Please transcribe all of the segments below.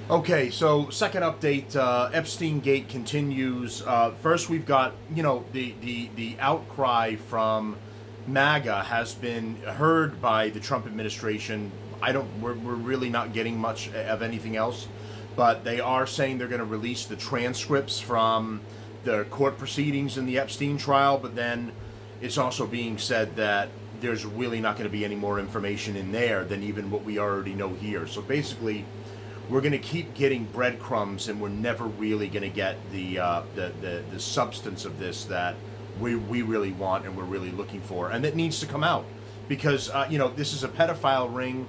Okay, so second update, Epstein Gate continues. First, we've got the outcry from MAGA has been heard by the Trump administration. We're really not getting much of anything else, but they are saying they're going to release the transcripts from the court proceedings in the Epstein trial. But then it's also being said that there's really not going to be any more information in there than even what we already know here. So basically, we're going to keep getting breadcrumbs, and we're never really going to get the substance of this that we really want and we're really looking for, and that needs to come out because this is a pedophile ring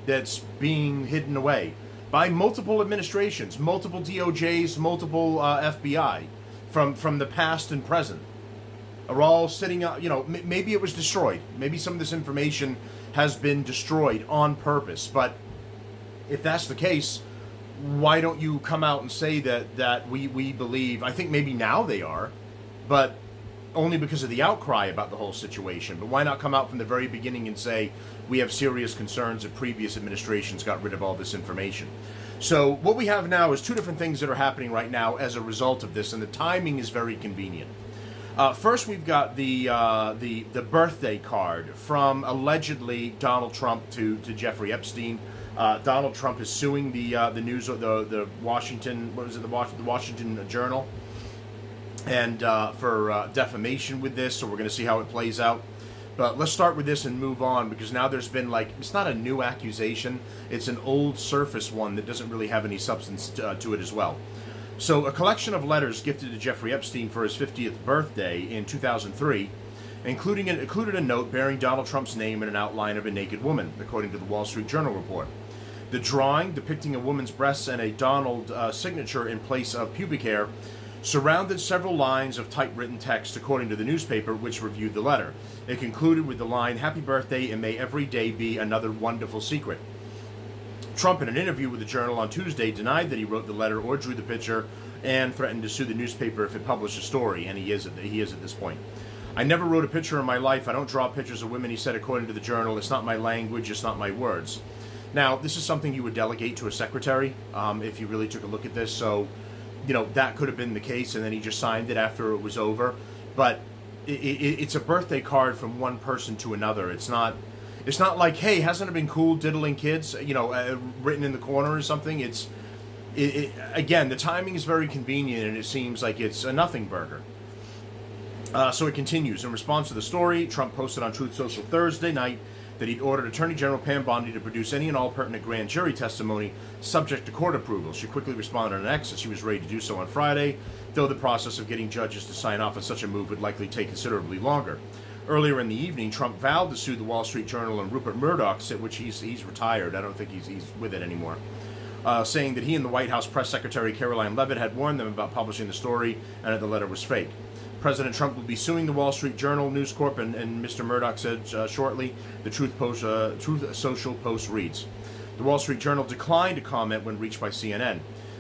that's being hidden away by multiple administrations, multiple DOJs, multiple FBI from the past and present are all sitting up. Maybe it was destroyed. Maybe some of this information has been destroyed on purpose, but if that's the case, why don't you come out and say that we believe? I think maybe now they are, but only because of the outcry about the whole situation. But why not come out from the very beginning and say we have serious concerns that previous administrations got rid of all this information? So what we have now is two different things that are happening right now as a result of this, and the timing is very convenient. First, we've got the birthday card from allegedly Donald Trump to Jeffrey Epstein. Donald Trump is suing the news, the Washington, the Washington Journal, and for defamation with this. So we're going to see how it plays out. But let's start with this and move on, because now there's been it's not a new accusation, it's an old surface one that doesn't really have any substance to it as well. So a collection of letters gifted to Jeffrey Epstein for his 50th birthday in 2003 included a note bearing Donald Trump's name and an outline of a naked woman, according to the Wall Street Journal report. The drawing, depicting a woman's breasts and a Donald signature in place of pubic hair, surrounded several lines of typewritten text, according to the newspaper which reviewed the letter. It concluded with the line, "Happy birthday, and may every day be another wonderful secret." Trump, in an interview with the Journal on Tuesday, denied that he wrote the letter or drew the picture and threatened to sue the newspaper if it published a story, and he is at this point. "I never wrote a picture in my life. I don't draw pictures of women," he said, according to the Journal. "It's not my language. It's not my words." Now, this is something you would delegate to a secretary if you really took a look at this. So, that could have been the case, and then he just signed it after it was over. But it's a birthday card from one person to another. It's not like, hey, hasn't it been cool diddling kids, written in the corner or something. Again, the timing is very convenient, and it seems like it's a nothing burger. So it continues. In response to the story, Trump posted on Truth Social Thursday night that he'd ordered Attorney General Pam Bondi to produce any and all pertinent grand jury testimony subject to court approval. She quickly responded on X that she was ready to do so on Friday, though the process of getting judges to sign off on such a move would likely take considerably longer. Earlier in the evening, Trump vowed to sue the Wall Street Journal and Rupert Murdoch, which he's retired. I don't think he's with it anymore. Saying that he and the White House press secretary Caroline Leavitt had warned them about publishing the story and that the letter was fake. President Trump will be suing the Wall Street Journal, News Corp, and Mr. Murdoch said shortly. The Truth Social Post reads. The Wall Street Journal declined to comment when reached by CNN.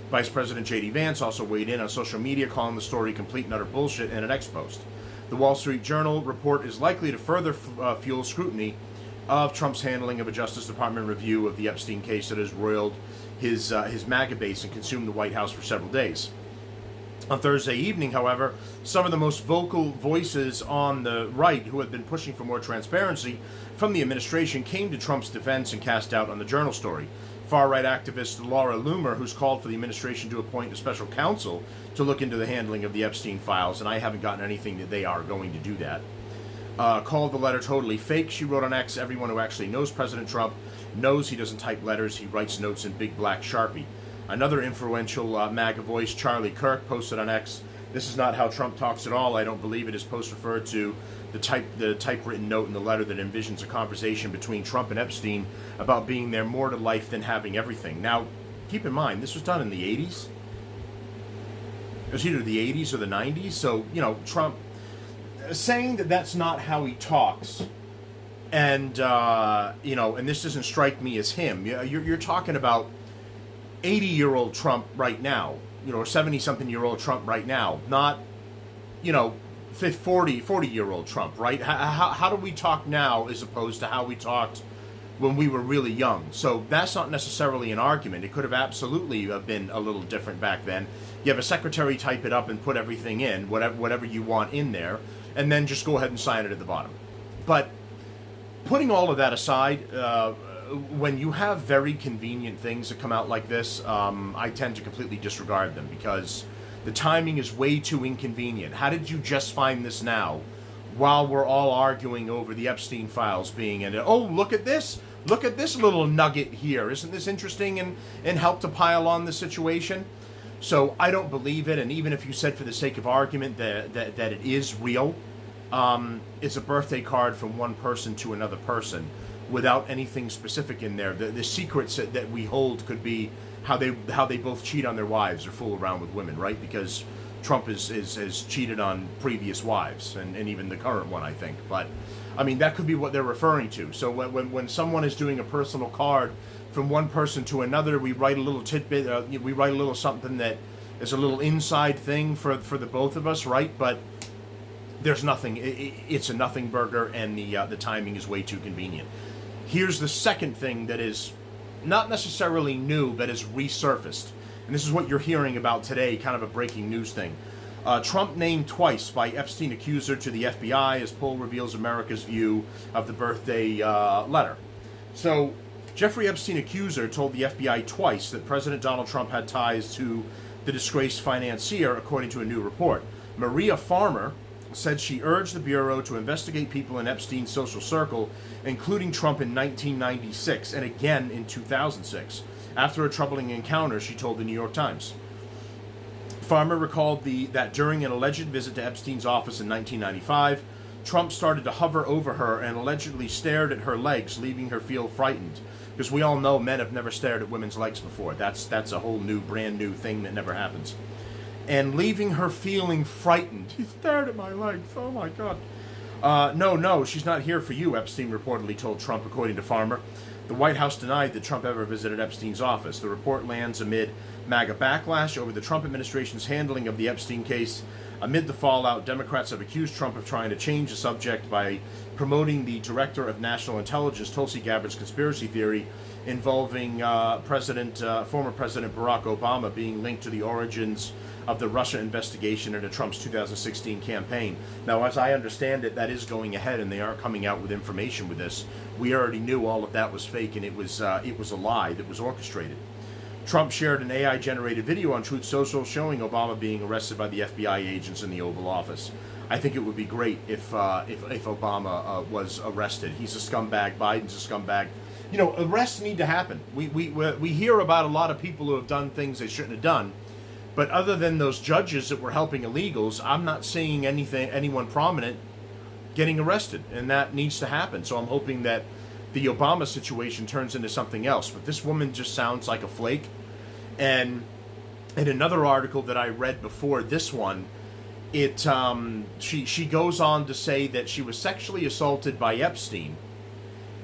Vice President J.D. Vance also weighed in on social media, calling the story complete and utter bullshit in an X post. The Wall Street Journal report is likely to further fuel scrutiny of Trump's handling of a Justice Department review of the Epstein case that has roiled his MAGA base and consumed the White House for several days. On Thursday evening, however, some of the most vocal voices on the right who had been pushing for more transparency from the administration came to Trump's defense and cast doubt on the Journal story. Far-right activist Laura Loomer, who's called for the administration to appoint a special counsel to look into the handling of the Epstein files, and I haven't gotten anything that they are going to do that, called the letter totally fake. She wrote on X, "Everyone who actually knows President Trump knows he doesn't type letters, he writes notes in big black Sharpie." Another influential MAGA voice, Charlie Kirk, posted on X, "This is not how Trump talks at all. I don't believe it." His post referred to the typewritten note in the letter that envisions a conversation between Trump and Epstein about being there more to life than having everything. Now, keep in mind, this was done in the 80s. It was either the 80s or the 90s. So, Trump saying that that's not how he talks, and, and this doesn't strike me as him. You're talking about 80-year-old Trump right now, or 70-something-year-old Trump right now, not, 40-year-old Trump, right? How do we talk now as opposed to how we talked when we were really young. So that's not necessarily an argument. It could have absolutely been a little different back then. You have a secretary type it up and put everything in, whatever you want in there, and then just go ahead and sign it at the bottom. But putting all of that aside, when you have very convenient things that come out like this, I tend to completely disregard them because the timing is way too inconvenient. How did you just find this now while we're all arguing over the Epstein files being in it? Oh, look at this. Look at this little nugget here. Isn't this interesting and help to pile on the situation? So I don't believe it. And even if you said for the sake of argument that it is real, it's a birthday card from one person to another person without anything specific in there. The secrets that we hold could be how they both cheat on their wives or fool around with women, right? Because Trump has cheated on previous wives and even the current one, I think. But I mean, that could be what they're referring to. So when someone is doing a personal card from one person to another, we write a little tidbit, we write a little something that is a little inside thing for the both of us, right? But there's nothing. It's a nothing burger, and the timing is way too convenient. Here's the second thing that is not necessarily new, but is resurfaced. And this is what you're hearing about today, kind of a breaking news thing. Trump named twice by Epstein accuser to the FBI as poll reveals America's view of the birthday letter. So Jeffrey Epstein accuser told the FBI twice that President Donald Trump had ties to the disgraced financier, according to a new report. Maria Farmer said she urged the Bureau to investigate people in Epstein's social circle, including Trump in 1996 and again in 2006. After a troubling encounter, she told the New York Times. Farmer recalled that during an alleged visit to Epstein's office in 1995, Trump started to hover over her and allegedly stared at her legs, leaving her feel frightened. Because we all know men have never stared at women's legs before. That's a whole new, brand new thing that never happens. And leaving her feeling frightened. He stared at my legs. Oh my God. No, she's not here for you, Epstein reportedly told Trump, according to Farmer. The White House denied that Trump ever visited Epstein's office. The report lands amid MAGA backlash over the Trump administration's handling of the Epstein case. Amid the fallout, Democrats have accused Trump of trying to change the subject by promoting the Director of National Intelligence, Tulsi Gabbard's conspiracy theory involving former President Barack Obama being linked to the origins of the Russia investigation into Trump's 2016 campaign. Now, as I understand it, that is going ahead, and they are coming out with information with this. We already knew all of that was fake, and it was a lie that was orchestrated. Trump shared an AI-generated video on Truth Social showing Obama being arrested by the FBI agents in the Oval Office. I think it would be great if Obama was arrested. He's a scumbag. Biden's a scumbag. You know, arrests need to happen. We hear about a lot of people who have done things they shouldn't have done. But other than those judges that were helping illegals, I'm not seeing anyone prominent getting arrested, and that needs to happen. So I'm hoping that the Obama situation turns into something else. But this woman just sounds like a flake. And in another article that I read before this one, she goes on to say that she was sexually assaulted by Epstein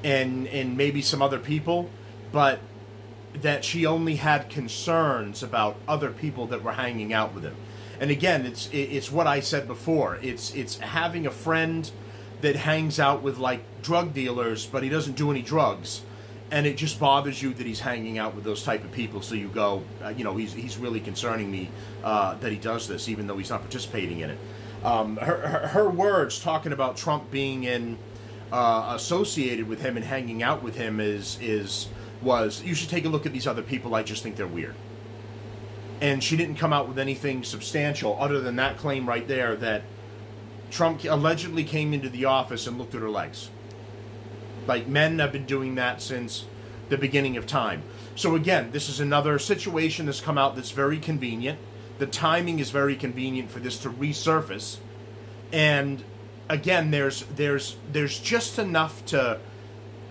and maybe some other people, but that she only had concerns about other people that were hanging out with him. And again, it's what I said before. It's having a friend that hangs out with like drug dealers, but he doesn't do any drugs, and it just bothers you that he's hanging out with those type of people. So you go, he's really concerning me that he does this, even though he's not participating in it. Her words talking about Trump being associated with him and hanging out with him was, you should take a look at these other people, I just think they're weird. And she didn't come out with anything substantial other than that claim right there that Trump allegedly came into the office and looked at her legs. Like, men have been doing that since the beginning of time. So again, this is another situation that's come out that's very convenient. The timing is very convenient for this to resurface. And again, there's just enough to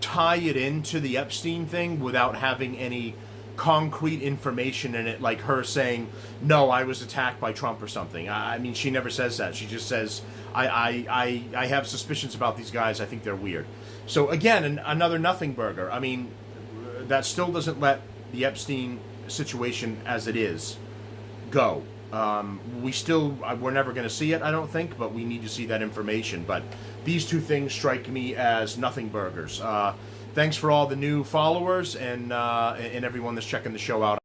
tie it into the Epstein thing without having any concrete information in it, like her saying, no, I was attacked by Trump or something. I mean, she never says that. She just says, I have suspicions about these guys. I think they're weird. So again, another nothing burger. I mean, that still doesn't let the Epstein situation as it is go. We're never going to see it, I don't think, but we need to see that information. But these two things strike me as nothing burgers. Thanks for all the new followers and everyone that's checking the show out.